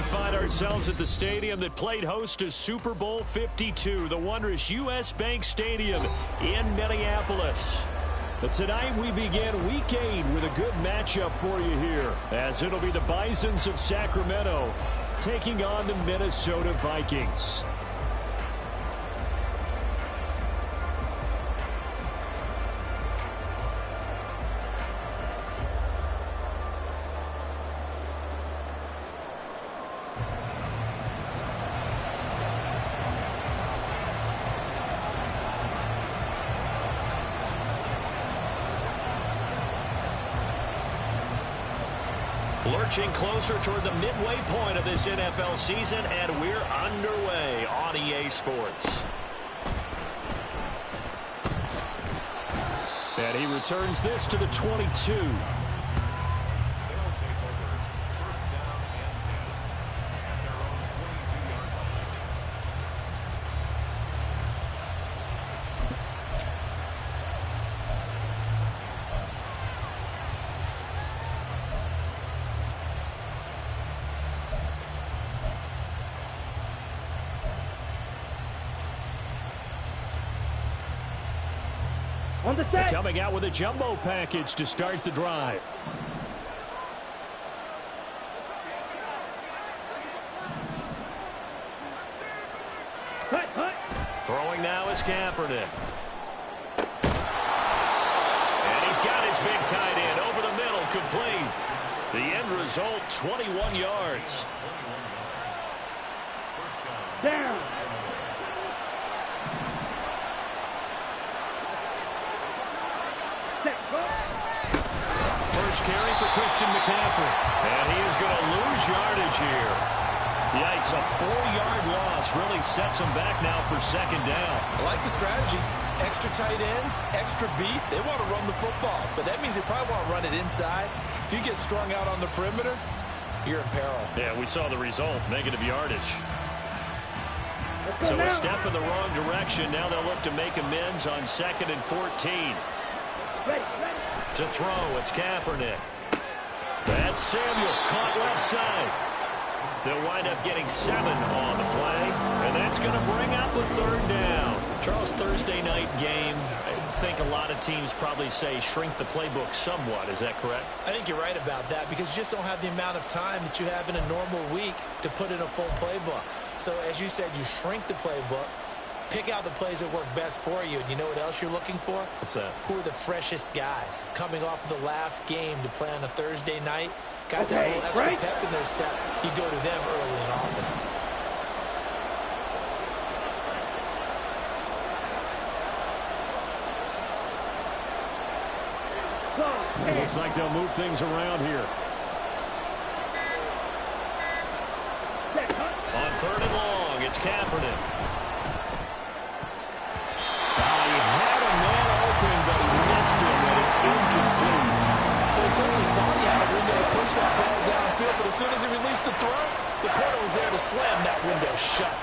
Find ourselves at the stadium that played host to Super Bowl 52, the wondrous U.S. Bank Stadium in Minneapolis. But tonight we begin Week 8 with a good matchup for you here, as it'll be the Bisons of Sacramento taking on the Minnesota Vikings. Lurching closer toward the midway point of this NFL season, and we're underway on EA Sports. And he returns this to the 22. Coming out with a jumbo package to start the drive. Throwing now is Kaepernick. And he's got his big tight end over the middle, complete. The end result, 21 yards. Down. First carry for Christian McCaffrey. And he is going to lose yardage here. Yikes, a 4-yard loss really sets him back now for second down. I like the strategy. Extra tight ends, extra beef. They want to run the football, but that means they probably want to run it inside. If you get strung out on the perimeter, you're in peril. Yeah, we saw the result, negative yardage. So a step in the wrong direction. Now they'll look to make amends on 2nd and 14. To throw, it's Kaepernick. That's Samuel, caught left side. They'll wind up getting 7 on the play, and that's going to bring up a 3rd down. Charles, Thursday night game, I think a lot of teams probably say shrink the playbook somewhat. Is that correct? I think you're right about that, because you just don't have the amount of time that you have in a normal week to put in a full playbook. So as you said, you shrink the playbook, pick out the plays that work best for you, and you know what else you're looking for? What's that? Who are the freshest guys coming off of the last game to play on a Thursday night? Guys have a little extra pep in their step. You go to them early and often. It looks like they'll move things around here. On 3rd and long, it's Kaepernick. He had a man open, but he missed him, and it's incomplete. Well, he certainly thought he had a window to push that ball downfield, but as soon as he released the throw, the corner was there to slam that window shut.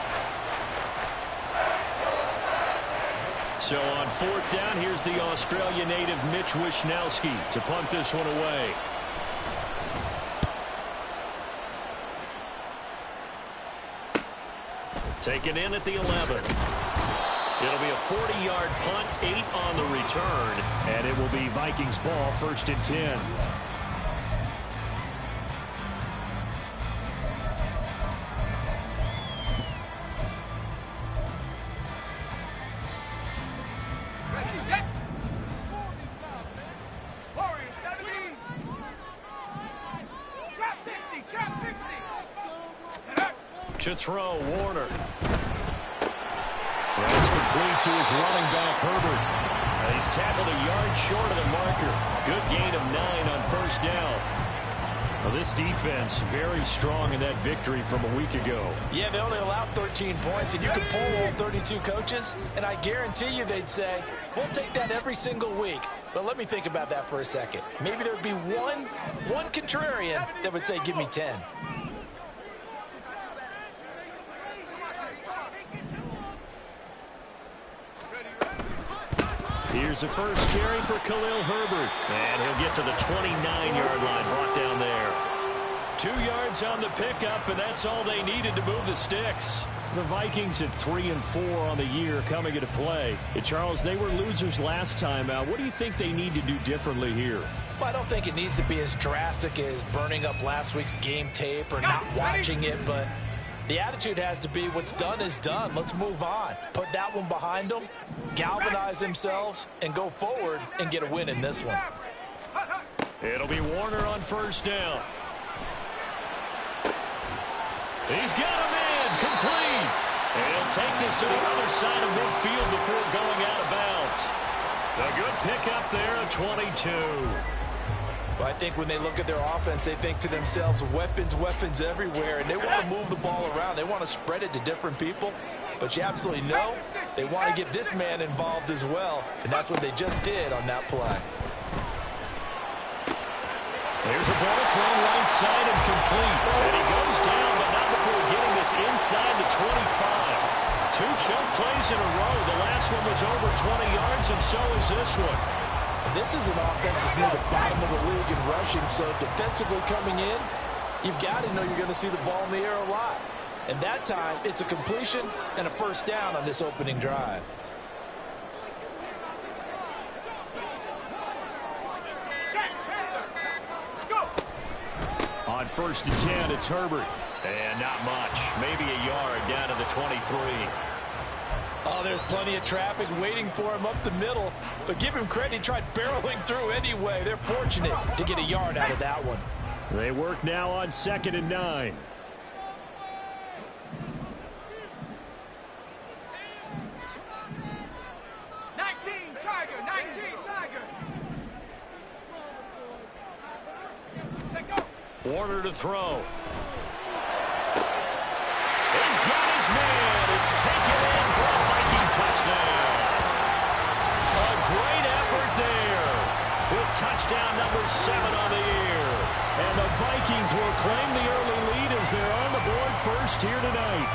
So on 4th down, here's the Australia native Mitch Wishnowsky to punt this one away. Taken in at the 11. It'll be a 40-yard punt, 8 on the return, and it will be Vikings ball, 1st and 10. To throw, Warner. That's complete to his running back, Herbert. He's tackled a yard short of the marker. Good gain of 9 on 1st down. Well, this defense very strong in that victory from a week ago. Yeah, they only allowed 13 points, and you can poll all 32 coaches, and I guarantee you they'd say, we'll take that every single week. But let me think about that for a second. Maybe there'd be one contrarian that would say, give me 10. Here's the first carry for Khalil Herbert. And he'll get to the 29-yard line, brought down there. 2 yards on the pickup, and that's all they needed to move the sticks. The Vikings at 3-4 on the year coming into play. And Charles, they were losers last time out. What do you think they need to do differently here? Well, I don't think it needs to be as drastic as burning up last week's game tape or not watching it, but the attitude has to be what's done is done. Let's move on. Put that one behind them, galvanize themselves, and go forward and get a win in this one. It'll be Warner on first down. He's got him in, complete. And he'll take this to the other side of midfield before going out of bounds. A good pickup there at 22. Well, I think when they look at their offense, they think to themselves, weapons, weapons everywhere, and they want to move the ball around. They want to spread it to different people, but you absolutely know they want to get this man involved as well, and that's what they just did on that play. There's a ball thrown right side and complete, and he goes down, but not before getting this inside the 25. 2 choke plays in a row. The last one was over 20 yards, and so is this one. This is an offense that's near the bottom of the league in rushing, so defensively coming in, you've got to know you're going to see the ball in the air a lot. And that time, it's a completion and a first down on this opening drive. On first and 10, it's Herbert. And not much. Maybe a yard down to the 23. Oh, there's plenty of traffic waiting for him up the middle. But give him credit, he tried barreling through anyway. They're fortunate to get a yard out of that one. They work now on 2nd and 9. Warner to throw. He's got his man. It's taken in for a Viking touchdown. A great effort there with touchdown number 7 on the year. And the Vikings will claim the early lead as they're on the board first here tonight.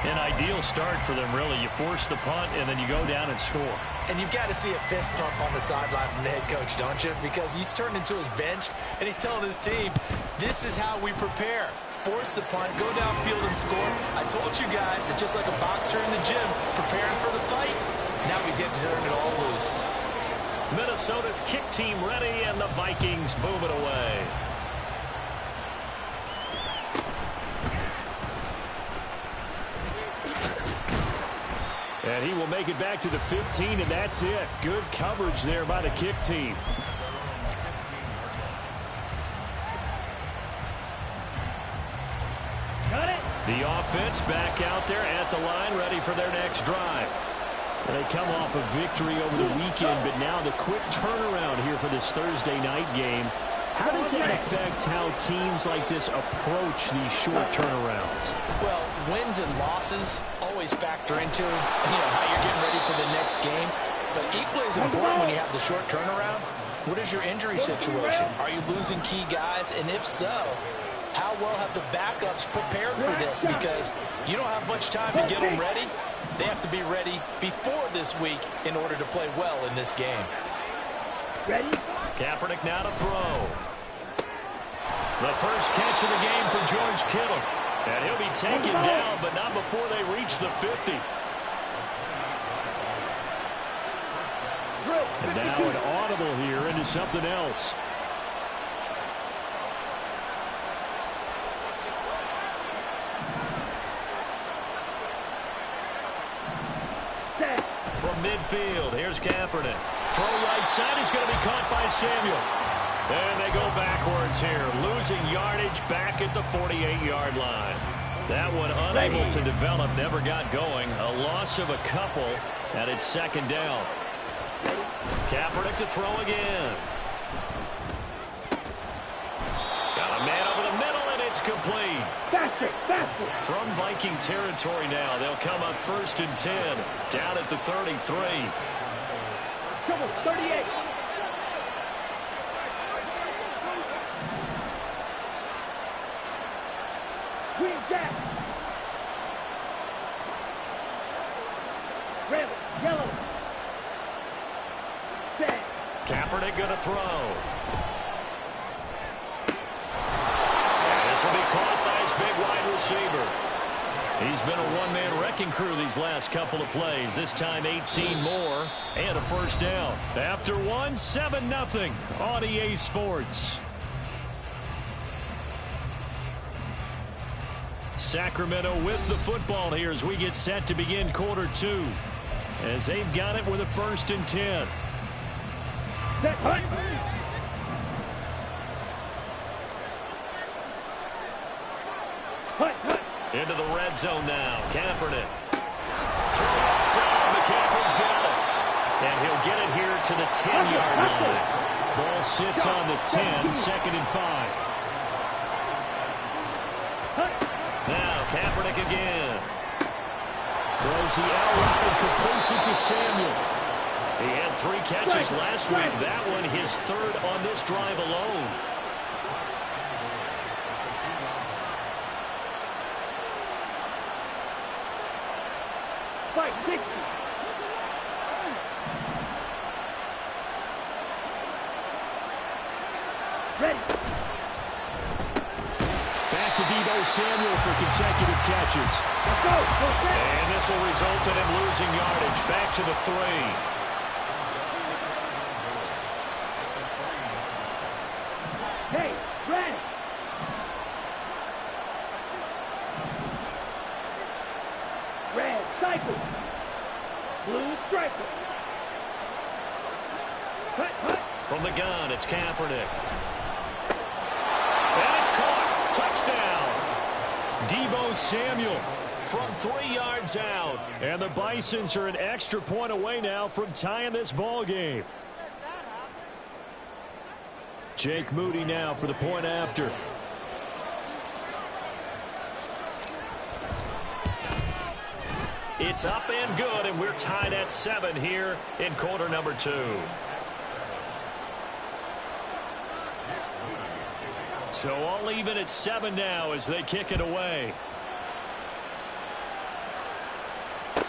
An ideal start for them, really. You force the punt, and then you go down and score. And you've got to see a fist pump on the sideline from the head coach, don't you? Because he's turned into his bench, and he's telling his team, this is how we prepare. Force the punt, go downfield and score. I told you guys, it's just like a boxer in the gym preparing for the fight. Now we get to turn it all loose. Minnesota's kick team ready, and the Vikings boom it away. And he will make it back to the 15, and that's it. Good coverage there by the kick team. Got it. The offense back out there at the line, ready for their next drive. They come off a victory over the weekend, but now the quick turnaround here for this Thursday night game. How does that affect how teams like this approach these short turnarounds? Well, wins and losses always factor into how you're getting ready for the next game. But equally as important when you have the short turnaround, what is your injury situation? Are you losing key guys? And if so, how well have the backups prepared for this? Because you don't have much time to get them ready. They have to be ready before this week in order to play well in this game. Ready? Kaepernick now to throw. The first catch of the game for George Kittle. And he'll be taken down, but not before they reach the 50. And now an audible here into something else. From midfield, here's Kaepernick. Throw right side is going to be caught by Samuel. And they go backwards here, losing yardage back at the 48-yard line. That one unable to develop, never got going. A loss of a couple, and it's 2nd down. Kaepernick to throw again. From Viking territory now, they'll come up 1st and 10, down at the 33. Come on, 38. Green Jack. Red, yellow. Set. Kaepernick going to throw. And this will be caught by his big wide receiver. He's been a one-man wrecking crew these last couple of plays. This time 18 more and a first down. After one, 7-0 on EA Sports. Sacramento with the football here as we get set to begin quarter 2. As they've got it with a 1st and 10. Into the red zone now. Kaepernick. Throw outside. McCaffrey's got it. And he'll get it here to the 10-yard line. Ball sits on the 10, 2nd and 5. Now Kaepernick again. Throws the out route and completes it to Samuel. He had 3 catches last week. That one his 3rd on this drive alone. Fight 60. Ready. Back to Deebo Samuel for consecutive catches. Let's go. And this will result in him losing yardage. Back to the 3. Hey, red. Red, cycle. Blue, striker. Hut, hut. From the gun, it's Kaepernick. And it's caught. Touchdown. Deebo Samuel from 3 yards out. And the Bisons are an extra point away now from tying this ball game. Jake Moody now for the point after. It's up and good, and we're tied at 7 here in quarter number 2. So all even at 7 now as they kick it away.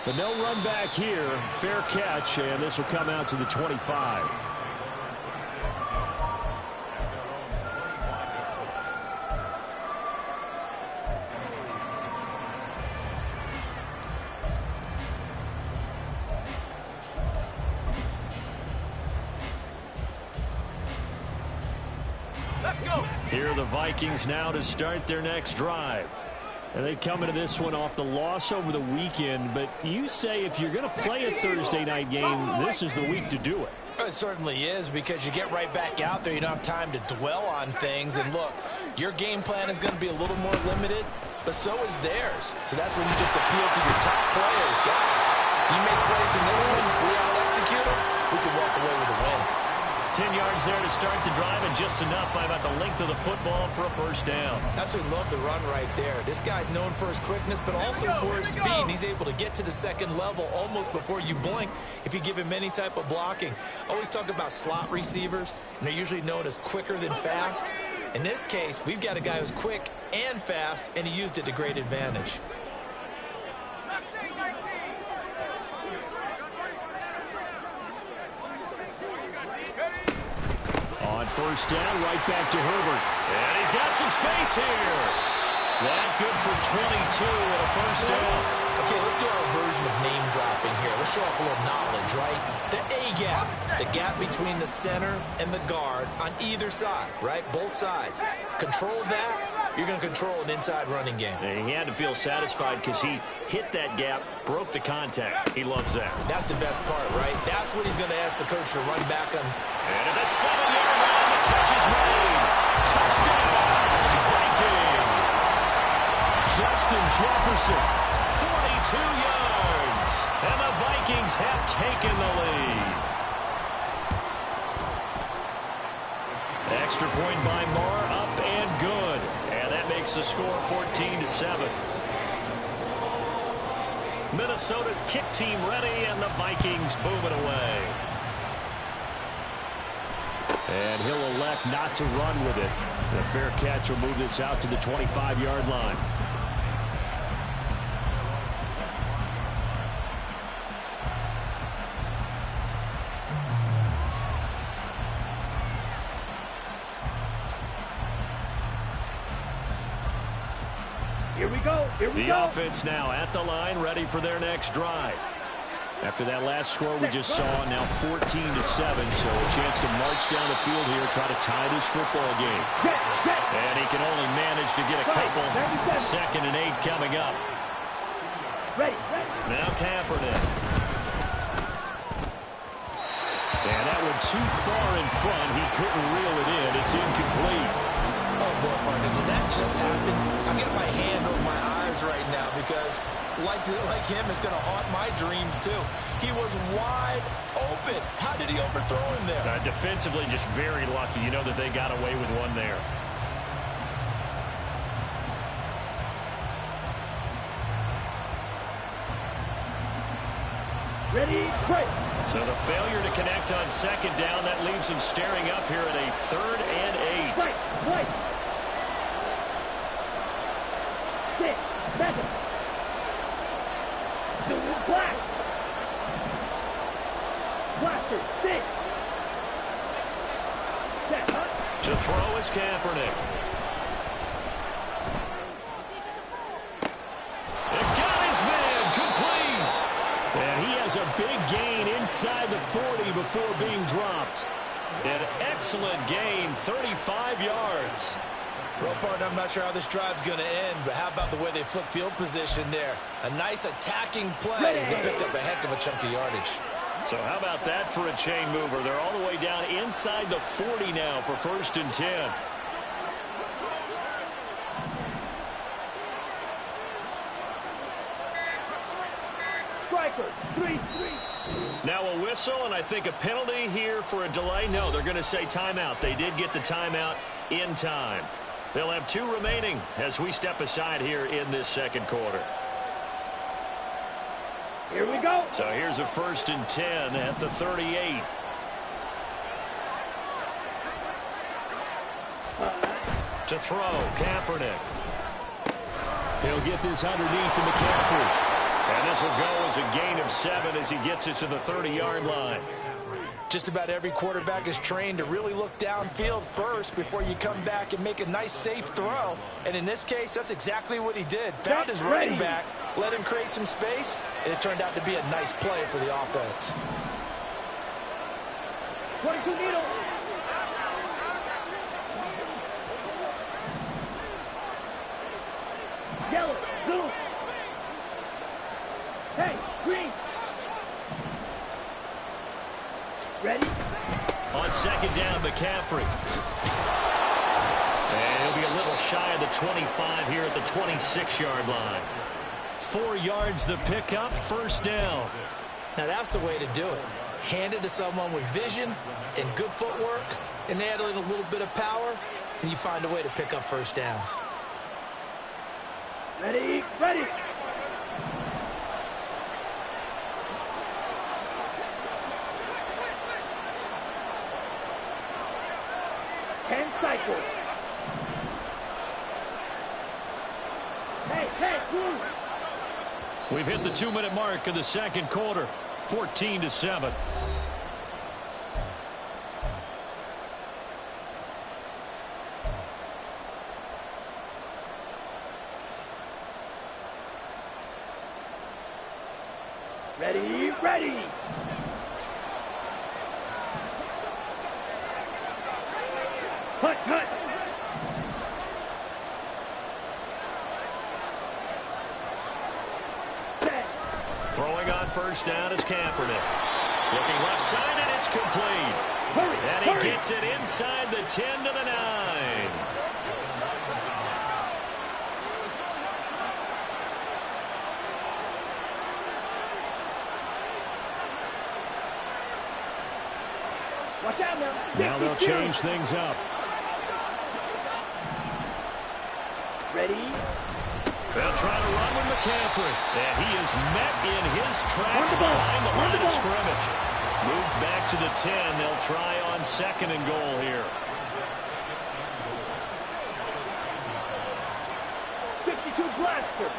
But no run back here. Fair catch, and this will come out to the 25. Here are the Vikings now to start their next drive. And they come into this one off the loss over the weekend. But you say if you're going to play a Thursday night game, this is the week to do it. It certainly is, because you get right back out there. You don't have time to dwell on things. And look, your game plan is going to be a little more limited, but so is theirs. So that's when you just appeal to your top players. Guys, you make plays in this one, we all execute them, we can walk away with a win. 10 yards there to start the drive, and just enough by about the length of the football for a first down. Absolutely love the run right there. This guy's known for his quickness, but also for his speed. And he's able to get to the second level almost before you blink if you give him any type of blocking. Always talk about slot receivers, and they're usually known as quicker than fast. In this case, we've got a guy who's quick and fast, and he used it to great advantage. On first down, right back to Herbert. And he's got some space here. That good for 22 and a first down. Okay, let's do our version of name dropping here. Let's show off a little knowledge, right? The A-gap, the gap between the center and the guard on either side, right? Both sides. Control that, you're going to control an inside running game. And he had to feel satisfied because he hit that gap, broke the contact. He loves that. That's the best part, right? That's what he's going to ask the coach to run back on. And at the 7-yard line, the catch is made. Touchdown, Vikings. Justin Jefferson, 42 yards. And the Vikings have taken the lead. Extra point by Marr, up and good. And that makes makes the score 14-7. Minnesota's kick team ready, and the Vikings boom it away. And he'll elect not to run with it. The fair catch will move this out to the 25-yard line. Here we go. Here we go. The offense now at the line, ready for their next drive. After that last score we just saw, now 14-7, so a chance to march down the field here, try to tie this football game. And he can only manage to get a couple. 2nd and 8 coming up. Now Kaepernick. And that one too far in front. He couldn't reel it in. It's incomplete. Oh, boy, partner, did that just happen? I've got my hand over my eyes right now because, like him, it's going to haunt my dreams, too. He was wide open. How did he overthrow him there? Defensively, just very lucky. You know that they got away with one there. Ready, break. So the failure to connect on 2nd down, that leaves him staring up here at a 3rd and 8. Break. 6, 7. Doing black. Blaster, 6. Set, huh? To throw is Kaepernick. It got his man complete. And he has a big gain inside the 40 before being dropped. An excellent gain, 35 yards. Well, partner, I'm not sure how this drive's going to end, but how about the way they flip field position there? A nice attacking play. They picked up a heck of a chunk of yardage. So how about that for a chain mover? They're all the way down inside the 40 now for 1st and 10. Striker, 3-3. Now a whistle, and I think a penalty here for a delay. No, they're going to say timeout. They did get the timeout in time. They'll have 2 remaining as we step aside here in this 2nd quarter. Here we go. So here's a 1st and 10 at the 38. To throw, Kaepernick. He'll get this underneath to McCaffrey. And this will go as a gain of 7 as he gets it to the 30-yard line. Just about every quarterback is trained to really look downfield first before you come back and make a nice, safe throw. And in this case, that's exactly what he did. Found his running back, let him create some space, and it turned out to be a nice play for the offense. 22 needle. Yellow, blue. Hey, green. Ready? On 2nd down, McCaffrey. And he'll be a little shy of the 25 here at the 26-yard line. 4 yards the pickup, 1st down. Now that's the way to do it. Hand it to someone with vision and good footwork, and add in a little bit of power, and you find a way to pick up 1st downs. Ready, ready. Cycle. Hey, blue. We've hit the 2-minute mark of the 2nd quarter, 14-7. Ready, ready. Hut. Throwing on 1st down is Kaepernick. Looking left side, and it's complete. And he gets it inside the 10 to the 9. Watch out now. Now they'll change things up. Ready? They'll try to run with McCaffrey. And he is met in his tracks behind the line of scrimmage. Moved back to the 10. They'll try on 2nd and goal here. 52 blaster.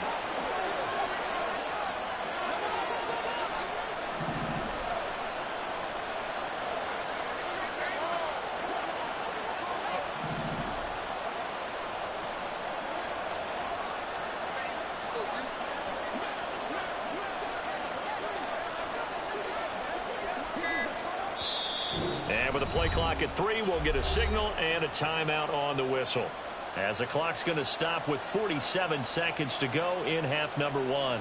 And with the play clock at 3, we'll get a signal and a timeout on the whistle. As the clock's going to stop with 47 seconds to go in half number 1.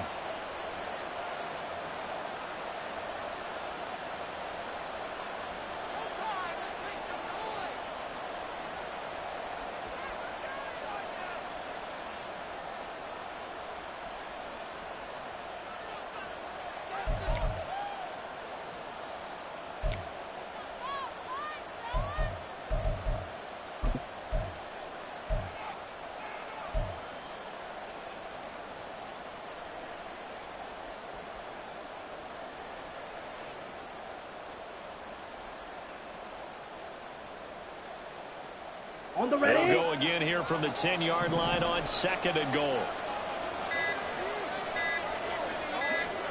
On the ready. They'll go again here from the 10-yard line on 2nd and goal.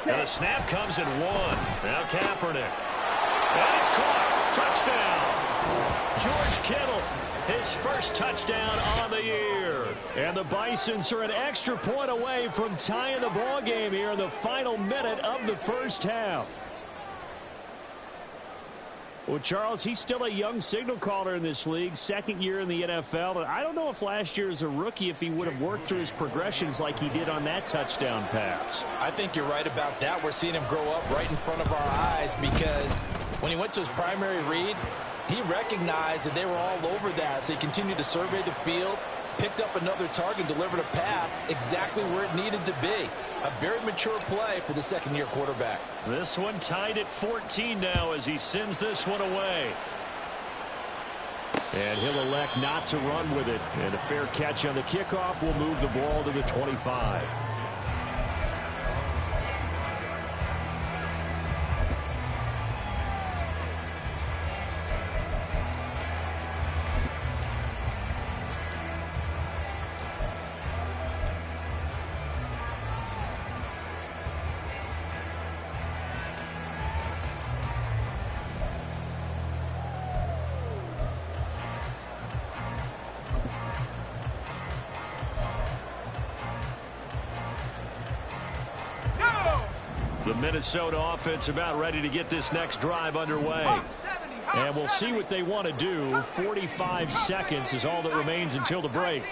And the snap comes at 1. Now Kaepernick. And it's caught. Touchdown. George Kittle, his first touchdown on the year. And the Bisons are an extra point away from tying the ball game here in the final minute of the first half. Well, Charles, he's still a young signal caller in this league, 2nd year in the NFL. And I don't know if last year as a rookie, if he would have worked through his progressions like he did on that touchdown pass. I think you're right about that. We're seeing him grow up right in front of our eyes because when he went to his primary read, he recognized that they were all over that. So he continued to survey the field, picked up another target, delivered a pass exactly where it needed to be. A very mature play for the 2nd-year quarterback. This one tied at 14 now as he sends this one away. And he'll elect not to run with it. And a fair catch on the kickoff will move the ball to the 25. The Minnesota offense about ready to get this next drive underway. And we'll see what they want to do. 45 seconds is all that remains until the break.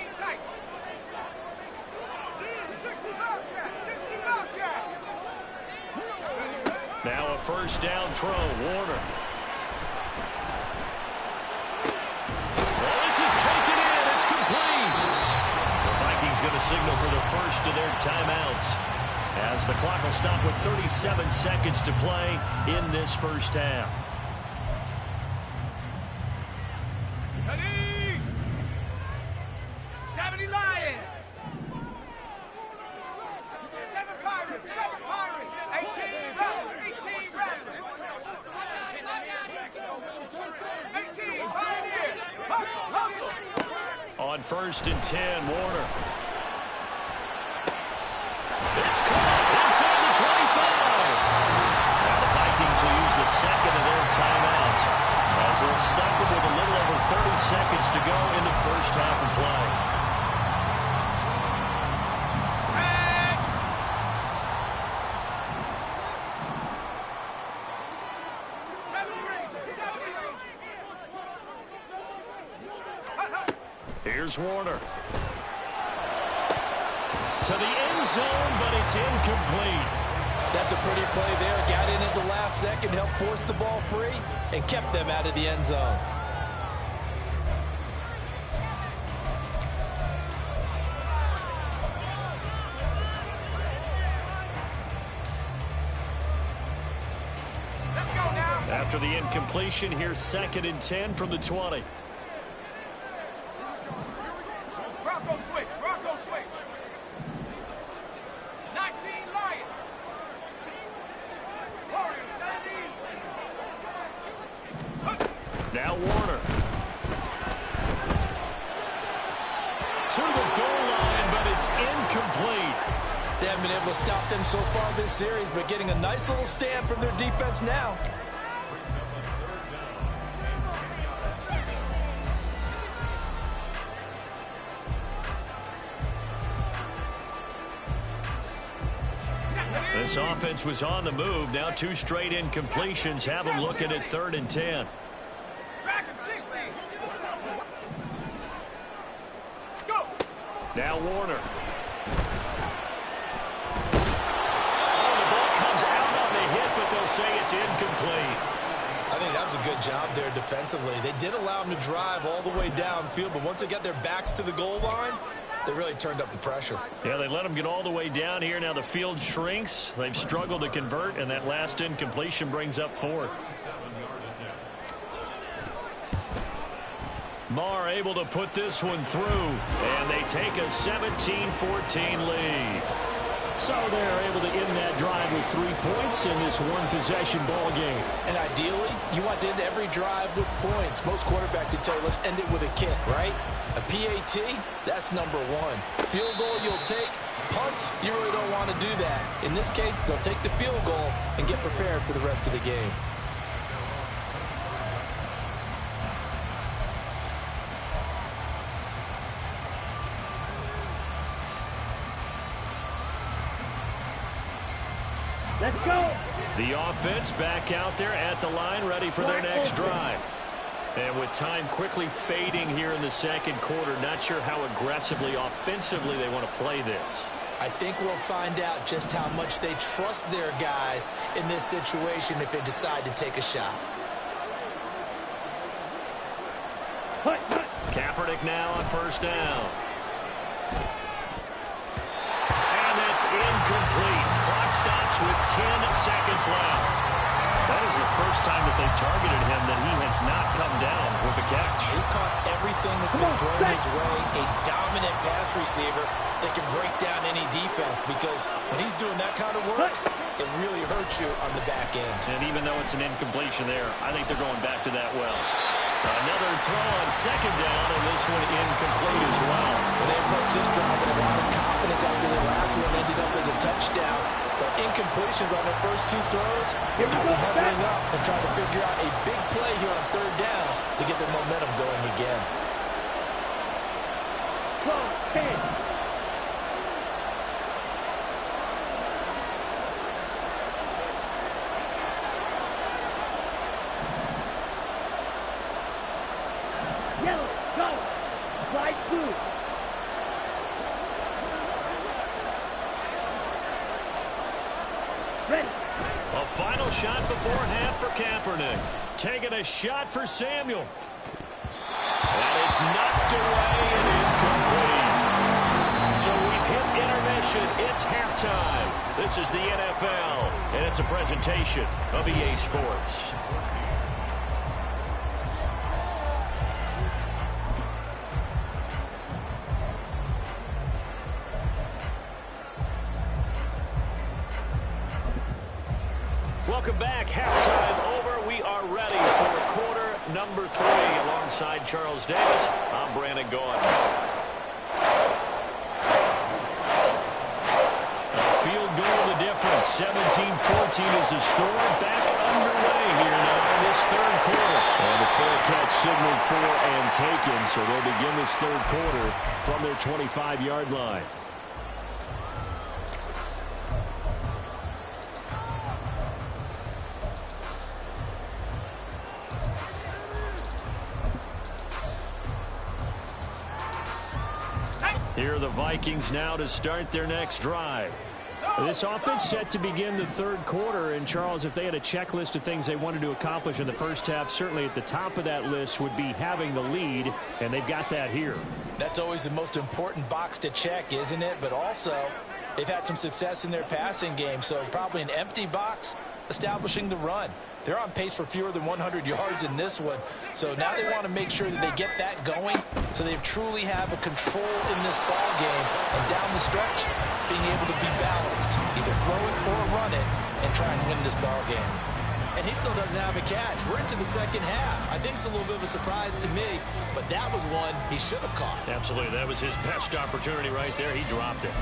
Now a first down throw. Warner. Well, this is taken in. It's complete. The Vikings going to signal for the first of their timeouts, as the clock will stop with 37 seconds to play in this first half. Ready? 70 Lions. 7 Pirates. 18 Rebels. 18 Rebels. 18 Pioneers. Hustle. On 1st and 10, Warner. It's caught inside the 25. Now the Vikings will use the 2nd of their timeouts, as they'll stop them with a little over 30 seconds to go in the first half of play. Here's Warner. To the end zone, but it's incomplete. That's a pretty play there. Got in at the last second, helped force the ball free, and kept them out of the end zone. Let's go now. After the incompletion, here's 2nd and 10 from the 20. Rocco switch. Now Warner. To the goal line, but it's incomplete. They haven't been able to stop them so far this series, but getting a nice little stand from their defense now. This offense was on the move. Now 2 straight incompletions have them looking at 3rd and 10. Now Warner. Oh, the ball comes out on the hit, but they'll say it's incomplete. I think that was a good job there defensively. They did allow them to drive all the way downfield, but once they got their backs to the goal line, they really turned up the pressure. Yeah, they let them get all the way down here. Now the field shrinks. They've struggled to convert, and that last incompletion brings up 4th. Marr able to put this one through, and they take a 17-14 lead. So they're able to end that drive with 3 points in this one-possession ball game. And ideally, you want to end every drive with points. Most quarterbacks would tell you, let's end it with a kick, right? A PAT, that's number 1. Field goal, you'll take. Punts, you really don't want to do that. In this case, they'll take the field goal and get prepared for the rest of the game. Let's go. The offense back out there at the line, ready for their next drive. And with time quickly fading here in the second quarter, not sure how aggressively, offensively they want to play this. I think we'll find out just how much they trust their guys in this situation if they decide to take a shot. Kaepernick now on 1st down. And that's incomplete. Clock stops with 10 seconds left. That is the first time that they've targeted him that he has not come down with a catch. He's caught everything that's been thrown his way. A dominant pass receiver that can break down any defense, because when he's doing that kind of work, it really hurts you on the back end. And even though it's an incompletion there, I think they're going back to that well. Another throw on 2nd down, and this one incomplete as well. They approached this drive with a lot of confidence after the last one ended up as a touchdown. But incompletions on their first 2 throws has them huddling up and trying to figure out a big play here on 3rd down to get their momentum going again. 12, 10. Yellow, go. Slide through. Ready. A final shot before half for Kaepernick. Taking a shot for Samuel. And it's knocked away and incomplete. So we've hit intermission. It's halftime. This is the NFL, and it's a presentation of EA Sports. Welcome back. Halftime over. We are ready for quarter number 3. Alongside Charles Davis, I'm Brandon Gaudin. A field goal the difference. 17-14 is the score. Back underway here now in this 3rd quarter. And the fair catch signaled for and taken, so they'll begin this 3rd quarter from their 25-yard line. Here are the Vikings now to start their next drive. This offense set to begin the 3rd quarter. And, Charles, if they had a checklist of things they wanted to accomplish in the first half, certainly at the top of that list would be having the lead, and they've got that here. That's always the most important box to check, isn't it? But also, they've had some success in their passing game, so probably an empty box establishing the run. They're on pace for fewer than 100 yards in this one. So now they want to make sure that they get that going so they truly have a control in this ball game. And down the stretch, being able to be balanced, either throw it or run it, and try and win this ball game. and he still doesn't have a catch. We're into the second half. I think it's a little bit of a surprise to me, but that was one he should have caught. Absolutely. That was his best opportunity right there. He dropped it.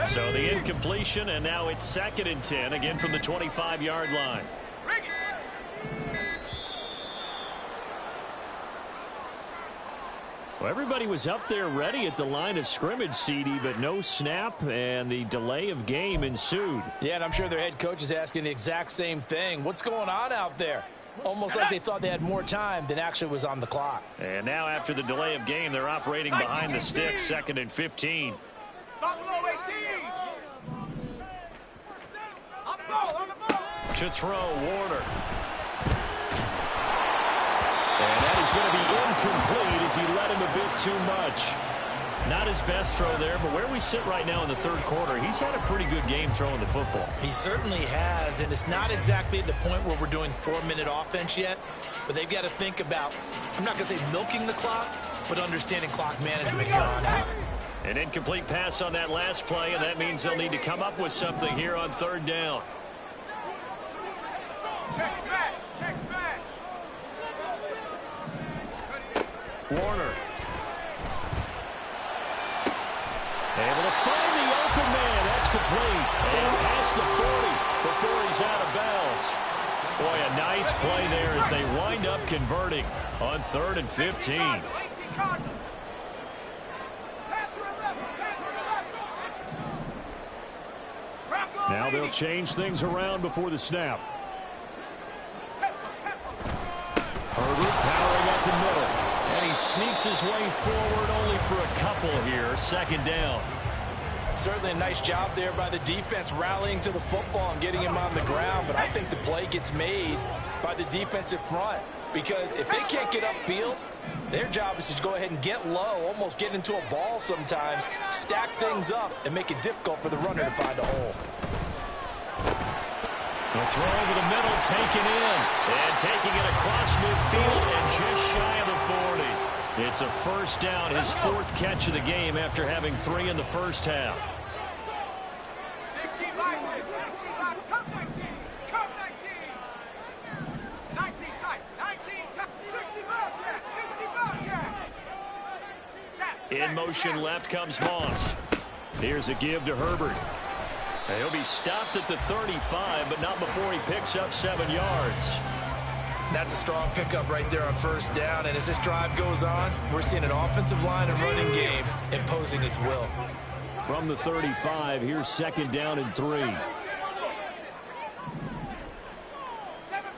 So the incompletion, and now it's 2nd and 10, again from the 25-yard line. Well, everybody was up there ready at the line of scrimmage, CD, but no snap, and the delay of game ensued. Yeah, and I'm sure their head coach is asking the exact same thing. What's going on out there? Almost like they thought they had more time than actually was on the clock. And now after the delay of game, they're operating behind the sticks, 2nd and 15. To throw, Warner. And that is going to be incomplete as he led him a bit too much. Not his best throw there, but where we sit right now in the 3rd quarter, he's had a pretty good game throwing the football. He certainly has, and it's not exactly at the point where we're doing 4-minute offense yet, but they've got to think about, I'm not going to say milking the clock, but understanding clock management here on out. An incomplete pass on that last play, and that means they'll need to come up with something here on 3rd down. Check smash! Check smash! Warner. Able to find the open man. That's complete. And past the 40 before he's out of bounds. Boy, a nice play there as they wind up converting on 3rd and 15. Now they'll change things around before the snap. Herbert powering up the middle. And he sneaks his way forward only for a couple here. 2nd down. Certainly a nice job there by the defense rallying to the football and getting him on the ground. But I think the play gets made by the defensive front. Because if they can't get upfield, their job is to go ahead and get low, almost get into a ball sometimes, stack things up, and make it difficult for the runner to find a hole. The throw over the middle, taken in. And taking it across midfield and just shy of the 40. It's a 1st down, his 4th catch of the game after having 3 in the 1st half. 65, 65, come 19, come 19. 19 tight, 19 tight, 65 cat. In motion left comes Moss. Here's a give to Herbert. He'll be stopped at the 35, but not before he picks up 7 yards. That's a strong pickup right there on 1st down, and as this drive goes on, we're seeing an offensive line and running game imposing its will. From the 35, here's 2nd down and 3. 7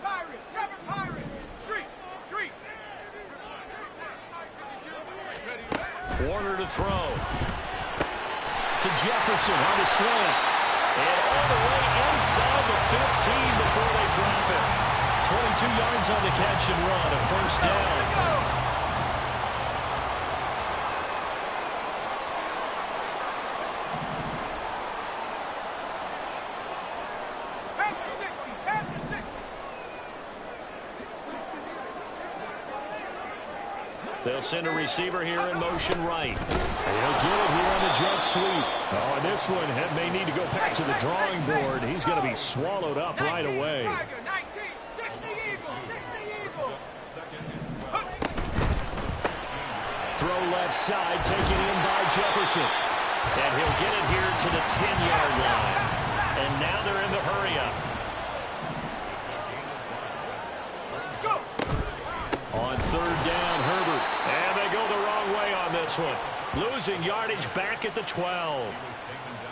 Pirates, 7 Pirates, street. Warner to throw. To Jefferson on the slant. And all the way inside the 15 before they drop it. 22 yards on the catch and run, a 1st down. They'll send a receiver here in motion right. He'll get it here on the jet sweep. Oh, and this one may need to go back to the drawing board. He's going to be swallowed up right away. Throw left side, taken in by Jefferson. And he'll get it here to the 10-yard line. And now they're in the hurry-up. On 3rd down, Herbert. And they go the wrong way on this one. Losing yardage back at the 12.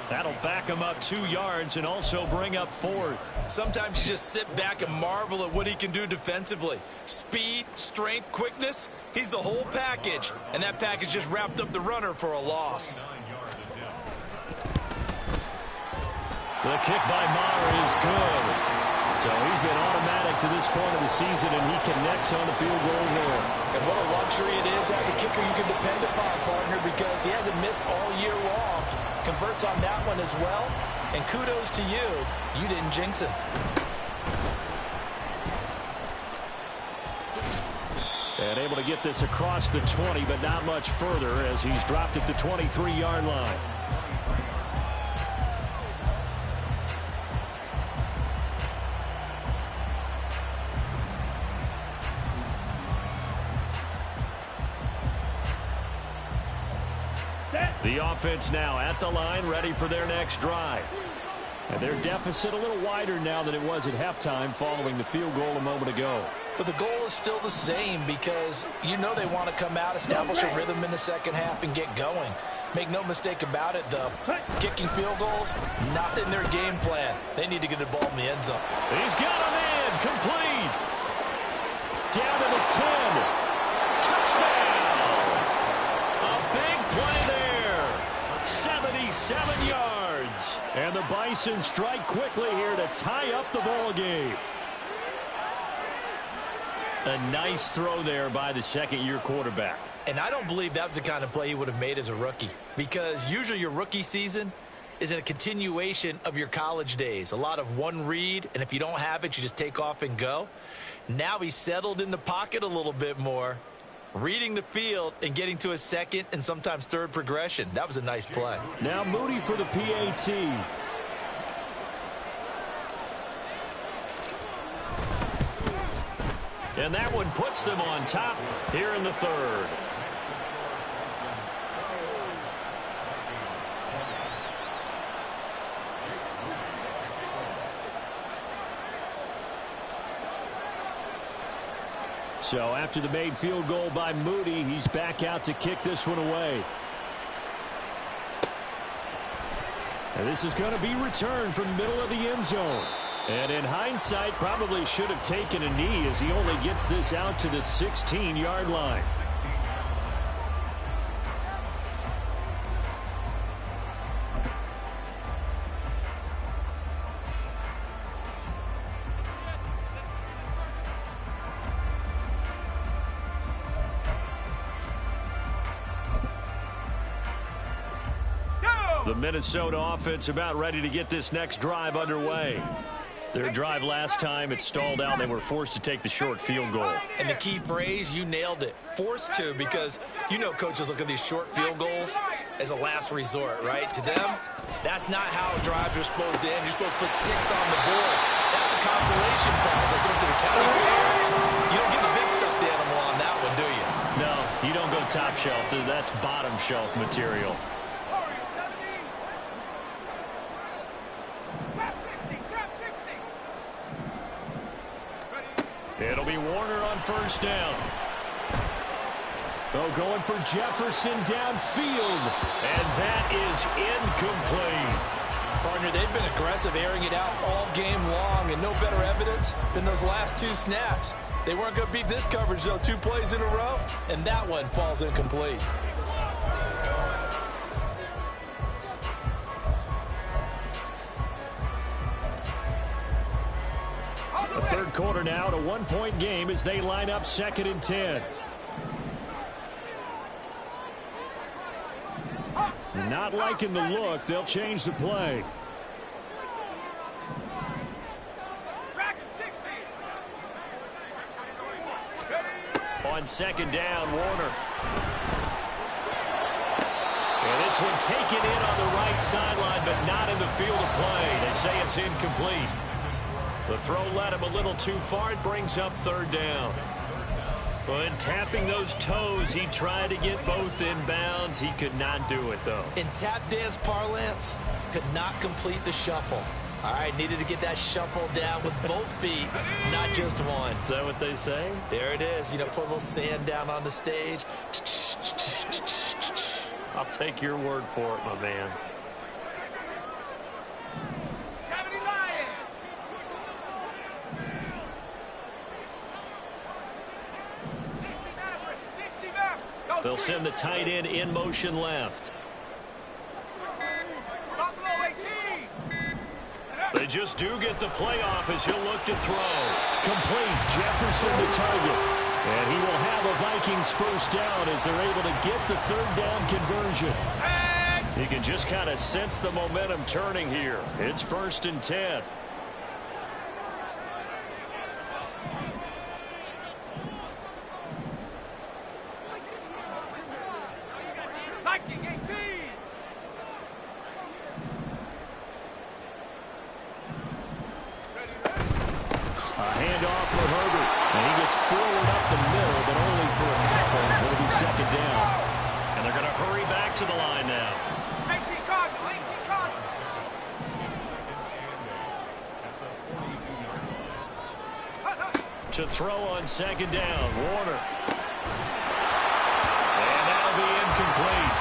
That'll back him up 2 yards and also bring up 4th. Sometimes you just sit back and marvel at what he can do defensively. Speed, strength, quickness, he's the whole package. And that package just wrapped up the runner for a loss. The kick by Maher is good. So he's been automatic get to this point of the season, and he connects on the field goal there. And what a luxury it is to have a kicker you can depend upon, partner, because he hasn't missed all year long. Converts on that one as well. And kudos to you. You didn't jinx him. And able to get this across the 20, but not much further as he's dropped at the 23-yard line. The offense now at the line, ready for their next drive. And their deficit a little wider now than it was at halftime following the field goal a moment ago. But the goal is still the same because you know they want to come out, establish a rhythm in the second half, and get going. Make no mistake about it, though. Kicking field goals, not in their game plan. They need to get the ball in the end zone. He's got him in. Complete. Down to the 10. Touchdown. A big play there. 77 yards. And the Bison strike quickly here to tie up the ball game. A nice throw there by the second-year quarterback. And I don't believe that was the kind of play he would have made as a rookie, because usually your rookie season is a continuation of your college days. A lot of one read, and if you don't have it, you just take off and go. Now he's settled in the pocket a little bit more, reading the field and getting to a second and sometimes third progression. That was a nice play. Now Moody for the PAT. And that one puts them on top here in the third. So after the made field goal by Moody, he's back out to kick this one away. And this is going to be returned from the middle of the end zone. And in hindsight, probably should have taken a knee as he only gets this out to the 16-yard line. The Minnesota offense about ready to get this next drive underway. Their drive last time, it stalled out. They were forced to take the short field goal. And the key phrase, you nailed it, forced to, because you know coaches look at these short field goals as a last resort, right? To them, that's not how drives are supposed to end. You're supposed to put 6 on the board. That's a consolation prize. Like going to the county fair. You don't get the big stuffed animal on that one, do you? No, you don't go top shelf. That's bottom shelf material. It'll be Warner on first down. Oh, going for Jefferson downfield. And that is incomplete. Partner, they've been aggressive, airing it out all game long, and no better evidence than those last 2 snaps. They weren't going to beat this coverage, though, 2 plays in a row, and that one falls incomplete. The third quarter now, to 1-point game as they line up 2nd and 10. Not liking the look. They'll change the play. On 2nd down, Warner. And this one taken in on the right sideline, but not in the field of play. They say it's incomplete. The throw led him a little too far. It brings up 3rd down. When tapping those toes, he tried to get both in bounds. He could not do it, though. In tap dance parlance, could not complete the shuffle. All right, needed to get that shuffle down with both feet, not just one. Is that what they say? There it is. You know, put a little sand down on the stage. I'll take your word for it, my man. They'll send the tight end in motion left. The They just do get the playoff as he'll look to throw. Complete. Jefferson to target. And he will have a Vikings first down as they're able to get the third down conversion. You can just kind of sense the momentum turning here. It's 1st and 10. Viking 18. A handoff for Herbert. And he gets forward up the middle, but only for a couple. It'll be 2nd down. And they're going to hurry back to the line now. 18 Cardinals, 18 Cardinals. To throw on 2nd down, Warner. And that'll be incomplete.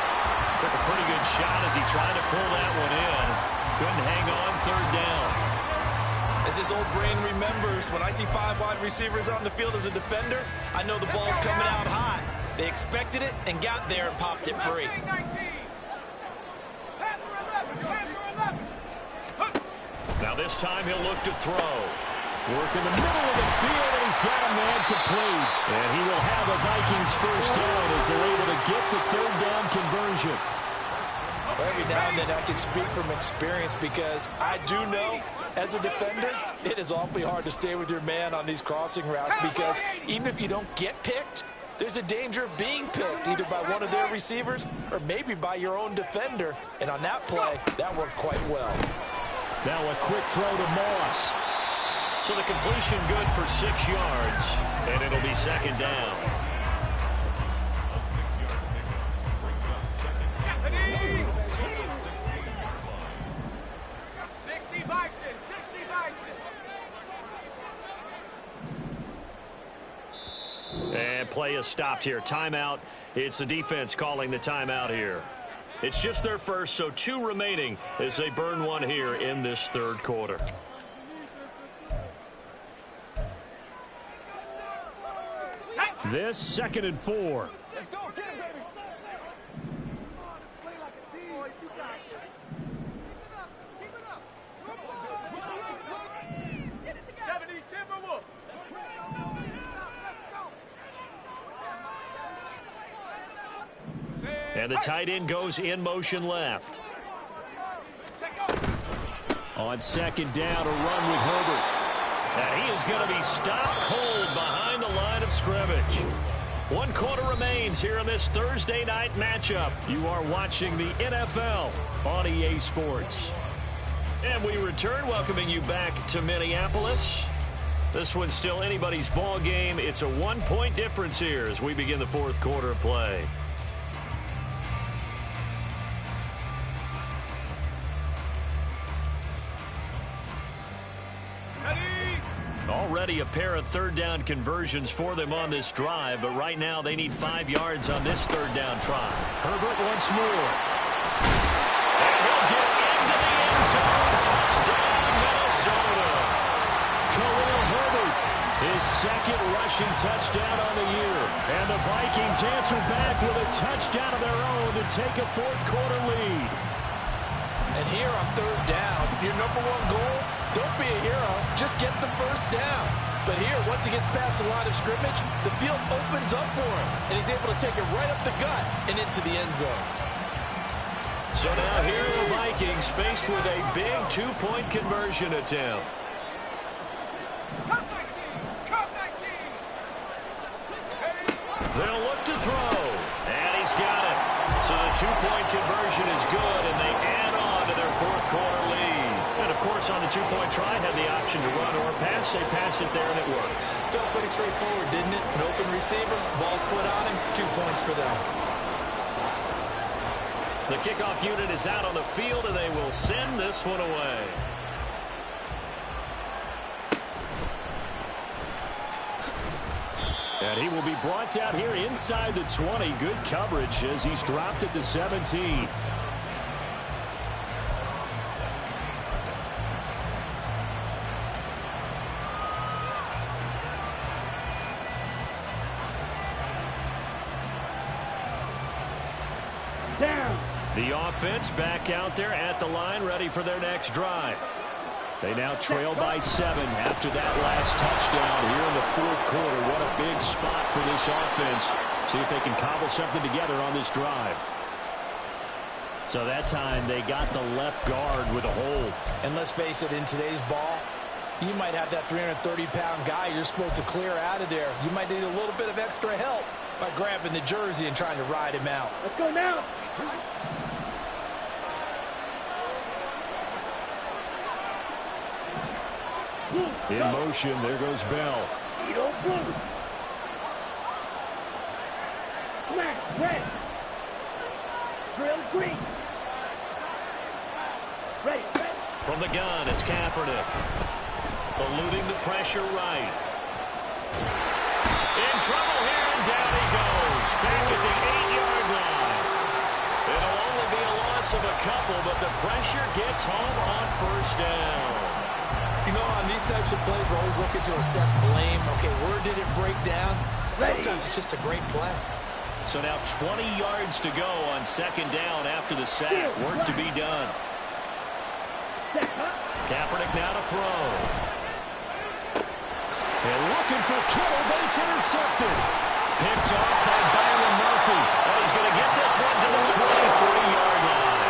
Took a pretty good shot as he tried to pull that one in. Couldn't hang on 3rd down. As his old brain remembers, when I see 5 wide receivers on the field as a defender, I know the ball's coming out high. They expected it and got there and popped it free. 19. Panther 11. Now this time he'll look to throw. Work in the middle of the field, and he's got a man complete. And he will have a Vikings first down as they're able to get the 3rd down conversion. Every now and then I can speak from experience because I do know as a defender it is awfully hard to stay with your man on these crossing routes because even if you don't get picked, there's a danger of being picked either by one of their receivers or maybe by your own defender. And on that play, that worked quite well. Now a quick throw to Moss. So the completion good for 6 yards, and it'll be 2nd down. 60 Bison, 60 Bison. And play is stopped here. Timeout. It's the defense calling the timeout here. It's just their first, so 2 remaining as they burn one here in this 3rd quarter. This 2nd and 4. Let's go, get it, baby. Play like a team. Boys, you got it. Keep it up. Get it together. 70 Timberwolves. Let's go. And the tight end goes in motion left. On 2nd down, a run with Herbert. And he is going to be stopped cold behind the line of scrimmage. 1 quarter remains here in this Thursday night matchup. You are watching the NFL on EA Sports. And we return, welcoming you back to Minneapolis. This one's still anybody's ball game. It's a 1-point difference here as we begin the 4th quarter of play. Already a pair of 3rd down conversions for them on this drive, but right now they need 5 yards on this 3rd down try. Herbert once more. And he'll get into the end zone. Touchdown, Minnesota. Khalil Herbert, his 2nd rushing touchdown on the year. And the Vikings answer back with a touchdown of their own to take a 4th quarter lead. And here on 3rd down, your number 1 goal, don't be a hero, just get the first down. But here, once he gets past the line of scrimmage, the field opens up for him, and he's able to take it right up the gut and into the end zone. So now here are the Vikings faced with a big 2-point conversion attempt. Cup 19, Cup 19. They'll look to throw, and he's got it. So the 2-point conversion is good, and they add on to their 4th quarter lead. And, of course, on the 2-point try, had the option to run or pass. They pass it there, and it works. Felt pretty straightforward, didn't it? An open receiver, ball's put on him, 2 points for them. The kickoff unit is out on the field, and they will send this one away. And he will be brought down here inside the 20. Good coverage as he's dropped at the 17. Down. The offense back out there at the line, ready for their next drive. They now trail by 7 after that last touchdown here in the fourth quarter. What a big spot for this offense. See if they can cobble something together on this drive. So that time they got the left guard with a hold. And let's face it, in today's ball, you might have that 330-pound guy you're supposed to clear out of there. You might need a little bit of extra help by grabbing the jersey and trying to ride him out. Let's go now. In motion, there goes Bell. Edo blue. Smash red. Drill green. Ready. From the gun, it's Kaepernick. Eluding the pressure right. In trouble here, and down he goes. Back at the 8-yard line. It'll only be a loss of a couple, but the pressure gets home on first down. You know, on these types of plays, we're always looking to assess blame. Okay, where did it break down? Sometimes it's just a great play. So now 20 yards to go on second down after the sack. Work to be done. Kaepernick now to throw. They're looking for Kittle, but it's intercepted. Picked off by Byron Murphy. Oh, he's going to get this one to the 23-yard line.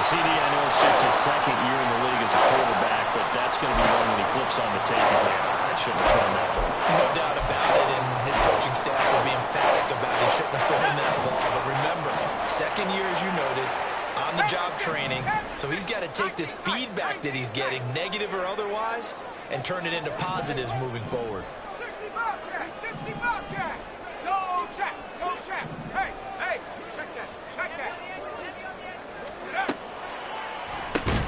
The CD, I know it's just his second year in the league as a quarterback, but that's going to be one when he flips on the tape. He's like, I shouldn't have thrown that ball. No doubt about it, and his coaching staff will be emphatic about he shouldn't have thrown that ball. But remember, second year, as you noted, on-the-job training, so he's got to take this feedback that he's getting, negative or otherwise, and turn it into positives moving forward. 60 Bobcat, 60 Bobcat. Go check, go check. Hey, hey, check that, check that.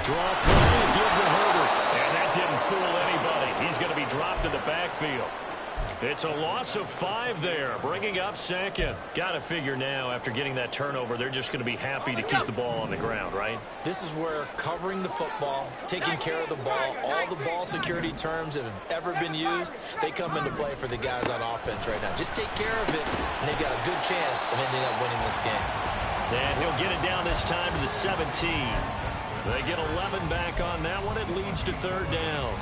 Draw play and give to Herbert. And that didn't fool anybody. He's going to be dropped in the backfield. It's a loss of 5 there, bringing up second. Got to figure now, after getting that turnover, they're just going to be happy to keep the ball on the ground, right? This is where covering the football, taking care of the ball, all the ball security terms that have ever been used, they come into play for the guys on offense right now. Just take care of it, and they've got a good chance of ending up winning this game. And he'll get it down this time to the 17. They get 11 back on that one. It leads to third down.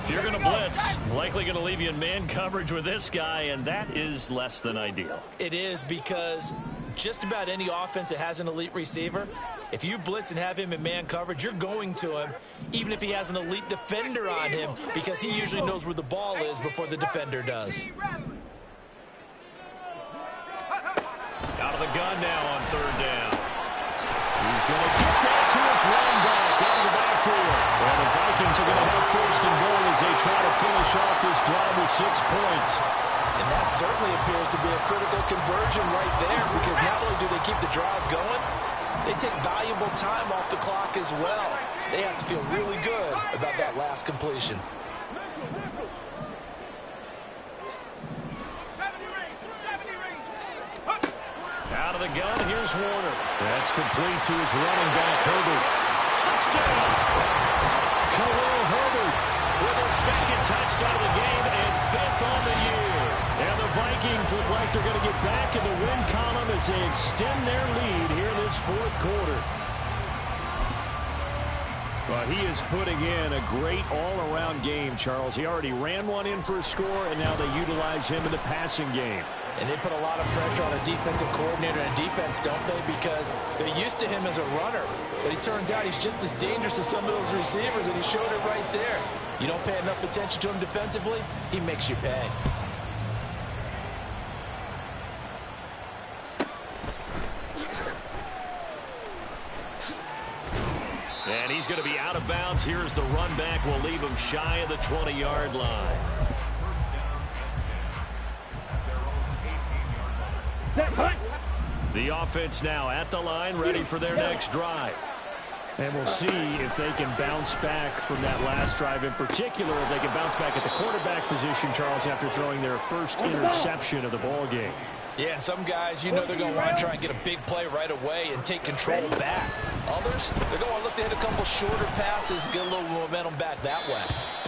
If you're going to blitz, likely going to leave you in man coverage with this guy, and that is less than ideal. It is, because just about any offense that has an elite receiver, if you blitz and have him in man coverage, you're going to him, even if he has an elite defender on him, because he usually knows where the ball is before the defender does. Out of the gun now on third down. He's going to get that to his running back out of the backfield. Well, the Vikings are going to have first and goal as they try to finish off this drive with 6 points. And that certainly appears to be a critical conversion right there, because not only do they keep the drive going, they take valuable time off the clock as well. They have to feel really good about that last completion. Out of the gun, here's Warner. That's complete to his running back, Herbert. Touchdown! Khalil Herbert with his second touchdown of the game and 5th on the year. And the Vikings look like they're going to get back in the win column as they extend their lead here in this fourth quarter. But he is putting in a great all-around game, Charles. He already ran one in for a score, and now they utilize him in the passing game. And they put a lot of pressure on a defensive coordinator and defense, don't they? Because they're used to him as a runner. But it turns out he's just as dangerous as some of those receivers, and he showed it right there. You don't pay enough attention to him defensively, he makes you pay. And he's going to be out of bounds. Here's the run back. Will leave him shy of the 20-yard line. The offense now at the line, ready for their next drive. And we'll see if they can bounce back from that last drive. In particular, if they can bounce back at the quarterback position, Charles, after throwing their first interception of the ball game. Yeah, some guys, you know they're going to want to try and get a big play right away and take control back. Others, they're going to look to hit a couple shorter passes, get a little momentum back that way.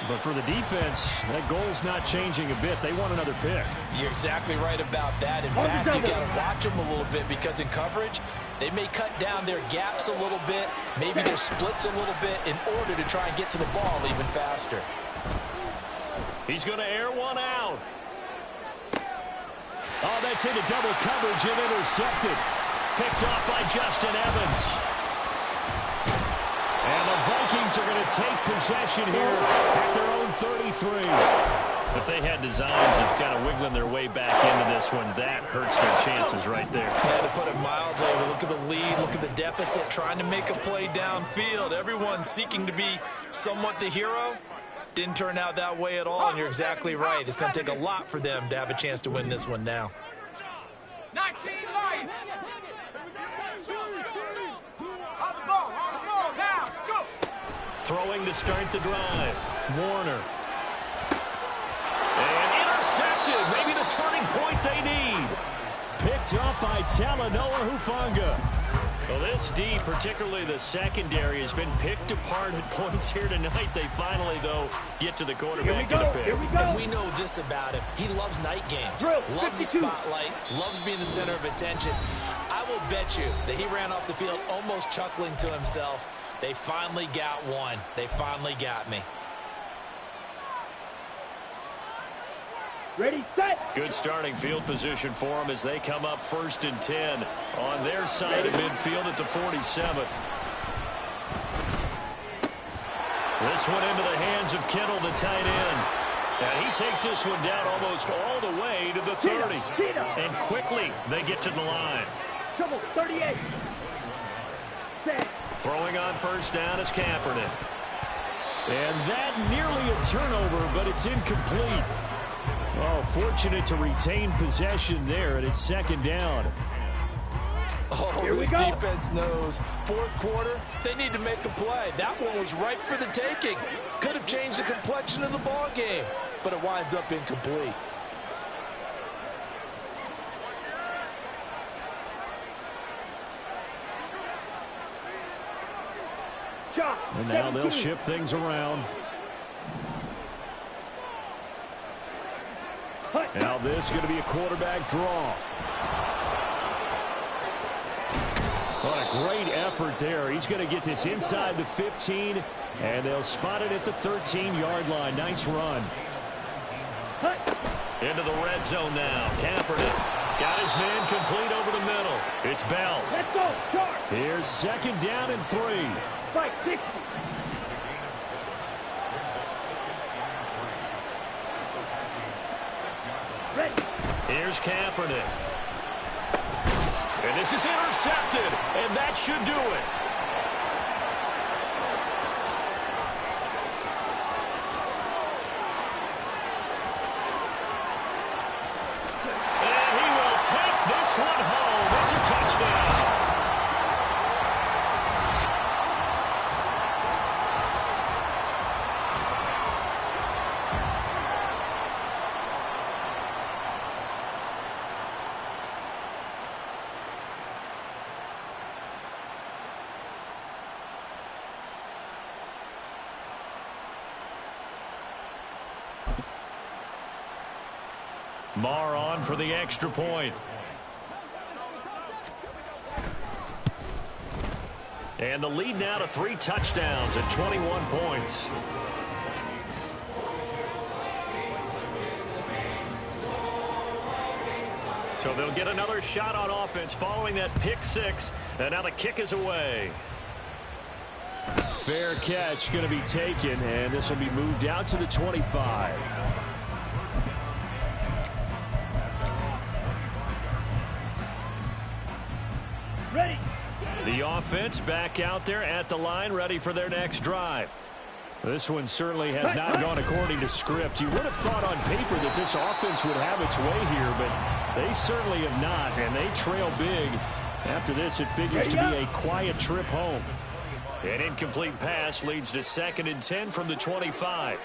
But for the defense, that goal's not changing a bit. They want another pick. You're exactly right about that. In fact, you got to watch them a little bit because in coverage, they may cut down their gaps a little bit, maybe their splits a little bit in order to try and get to the ball even faster. He's going to air one out. Oh, that's into double coverage and intercepted. Picked off by Justin Evans. And the Vikings are going to take possession here at their own 33. If they had designs of kind of wiggling their way back into this one, that hurts their chances right there. Yeah, to put it mildly, look at the lead, look at the deficit, trying to make a play downfield. Everyone seeking to be somewhat the hero. Didn't turn out that way at all, and you're exactly right. It's going to take a lot for them to have a chance to win this one now. 19 Lions. On the ball, now, go. Throwing to start the drive. Warner. And intercepted. Maybe the turning point they need. Picked up by Talanoa Hufanga. Well, this D, particularly the secondary, has been picked apart at points here tonight. They finally, though, get to the quarterback and a pick. Here we go. And we know this about him. He loves night games, loves the spotlight, loves being the center of attention. I will bet you that he ran off the field almost chuckling to himself. They finally got one. They finally got me. Ready, set. Good starting field position for them as they come up 1st and 10 on their side of midfield at the 47. This one into the hands of Kittle, the tight end. And he takes this one down almost all the way to the 30. And quickly they get to the line. Trouble, 38. Set. Throwing on 1st down is Kaepernick. And that nearly a turnover, but it's incomplete. Oh, fortunate to retain possession there, and it's 2nd down. Oh, this defense knows. 4th quarter, they need to make a play. That one was right for the taking. Could have changed the complexion of the ball game, but it winds up incomplete. And now they'll shift things around. Now this is going to be a quarterback draw. What a great effort there. He's going to get this inside the 15, and they'll spot it at the 13-yard line. Nice run. Into the red zone now. Kaepernick got his man complete over the middle. It's Bell. Let's go, charge. Here's 2nd down and 3. Fight, 60. Ready. Here's Kaepernick. And this is intercepted, and that should do it. And he will take this one home. It's a touchdown. Marr on for the extra point. And the lead now to 3 touchdowns at 21 points. So they'll get another shot on offense following that pick 6. And now the kick is away. Fair catch going to be taken, and this will be moved out to the 25. Ready. The offense back out there at the line, ready for their next drive. This one certainly has not gone according to script. You would have thought on paper that this offense would have its way here, but they certainly have not, and they trail big. After this, it figures to be a quiet trip home. An incomplete pass leads to 2nd and 10 from the 25.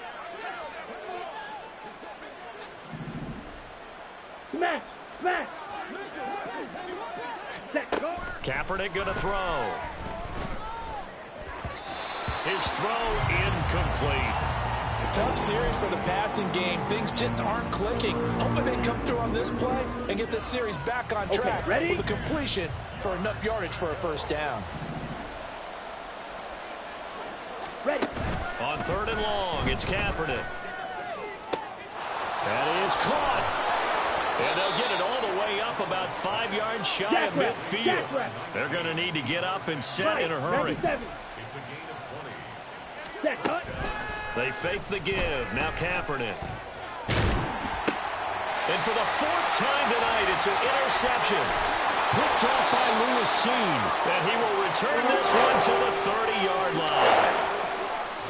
Smash, smash. Kaepernick going to throw. His throw incomplete. Tough series for the passing game. Things just aren't clicking. Hoping they come through on this play and get this series back on track with a completion for enough yardage for a first down. Ready. On 3rd and long, it's Kaepernick. That is caught. And they'll get it all the way up about 5 yards shy of midfield. They're going to need to get up and set in a hurry. It's a gain of 20. They fake the give. Now Kaepernick. And for the 4th time tonight, it's an interception. Picked off by Lewis Cine. And he will return this one to the 30-yard line.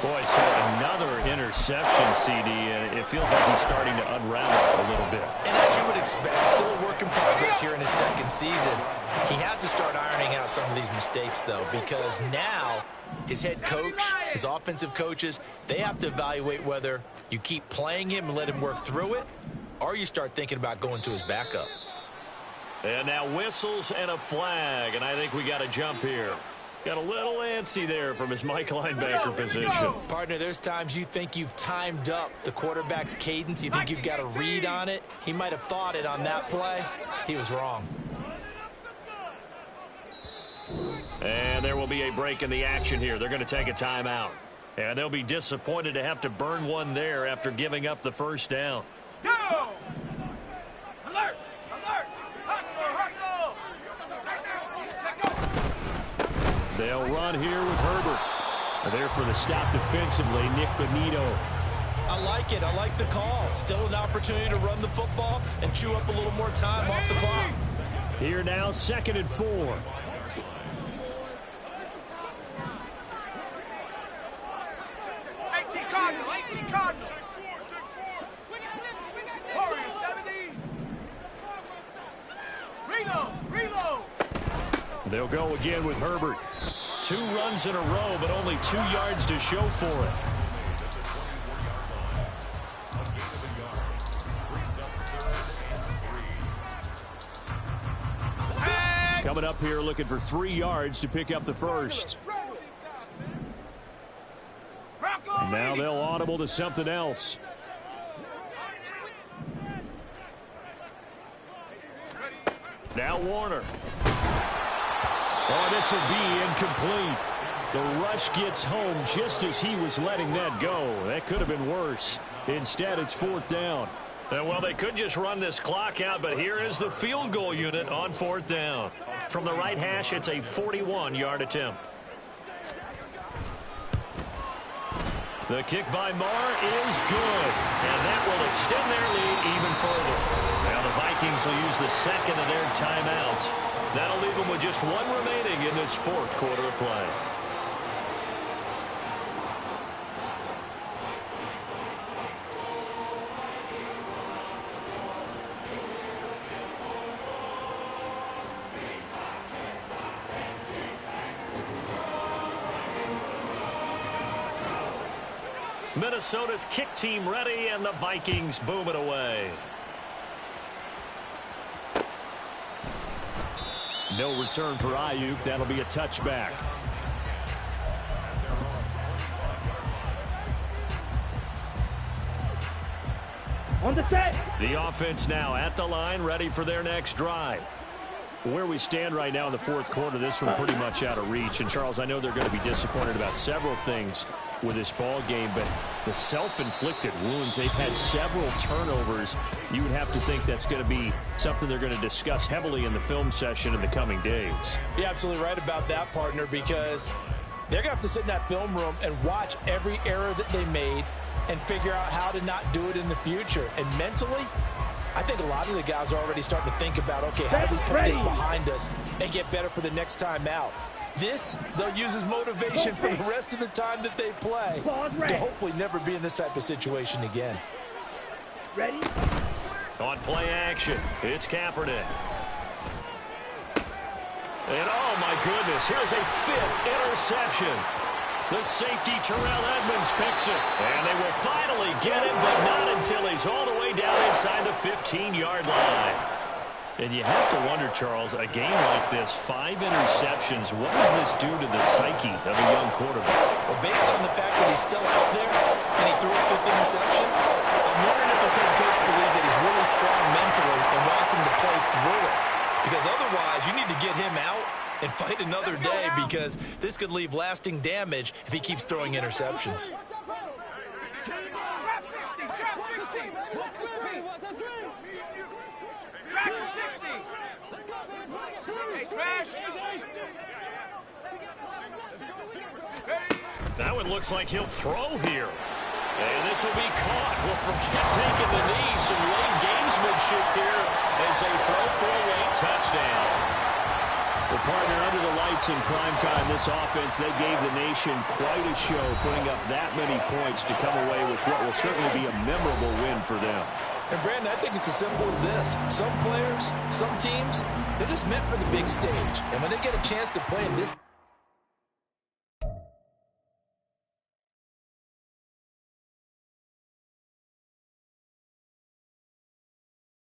Boy, so another interception, CD, and it feels like he's starting to unravel a little bit. And as you would expect, still a work in progress here in his second season. He has to start ironing out some of these mistakes, though, because now his head coach, his offensive coaches, they have to evaluate whether you keep playing him and let him work through it, or you start thinking about going to his backup. And now whistles and a flag, and I think we got a jump here. Got a little antsy there from his Mike linebacker position. Partner, there's times you think you've timed up the quarterback's cadence. You think you've got a read on it. He might have thought it on that play. He was wrong. And there will be a break in the action here. They're going to take a timeout. And they'll be disappointed to have to burn one there after giving up the first down. Go! Alert! Alert! Hustle! Hustle! They'll run here with Herbert. There for the stop defensively, Nick Bonito. I like it. I like the call. Still an opportunity to run the football and chew up a little more time off the clock. Here now, 2nd and 4. 18 Cardinal! 18 Cardinal! Warrior 70! Reload! Reload! They'll go again with Herbert. 2 runs in a row, but only 2 yards to show for it. Coming up here looking for 3 yards to pick up the first. And now they'll audible to something else. Now Warner. Oh, this will be incomplete. The rush gets home just as he was letting that go. That could have been worse. Instead, it's 4th down. And well, they could just run this clock out, but here is the field goal unit on 4th down. From the right hash, it's a 41-yard attempt. The kick by Marr is good, and that will extend their lead even further. Now the Vikings will use the second of their timeouts. That'll leave them with just 1 remaining in this 4th quarter of play. Minnesota's kick team ready, and the Vikings boom it away. No return for Ayuk. That'll be a touchback. On the set. The offense now at the line, ready for their next drive. Where we stand right now in the 4th quarter, this one pretty much out of reach. And, Charles, I know they're going to be disappointed about several things with this ball game, but the self-inflicted wounds, they've had several turnovers. You would have to think that's going to be something they're going to discuss heavily in the film session in the coming days. You're absolutely right about that, partner, because they're going to have to sit in that film room and watch every error that they made and figure out how to not do it in the future. And mentally, I think a lot of the guys are already starting to think about, okay, how do we put this behind us and get better for the next time out? This, they'll use as motivation for the rest of the time that they play to hopefully never be in this type of situation again. Ready? On play action, it's Kaepernick. And oh my goodness, here's a 5th interception. The safety Terrell Edmonds picks it. And they will finally get him, but not until he's all the way down inside the 15-yard line. And you have to wonder, Charles, a game like this, 5 interceptions, what does this do to the psyche of a young quarterback? Well, based on the fact that he's still out there and he threw a 5th interception, I'm wondering if his head coach believes that he's really strong mentally and wants him to play through it. Because otherwise, you need to get him out and fight another day, because this could leave lasting damage if he keeps throwing interceptions. Trap 60, trap 60. Trap 60. Hey, smash. That one looks like he'll throw here. And this will be caught. Well, forget taking the knee. Some late gamesmanship here as they throw for a late touchdown. The partner under the lights in prime time. This offense, they gave the nation quite a show, putting up that many points to come away with what will certainly be a memorable win for them. And, Brandon, I think it's as simple as this. Some players, some teams, they're just meant for the big stage. And when they get a chance to play in this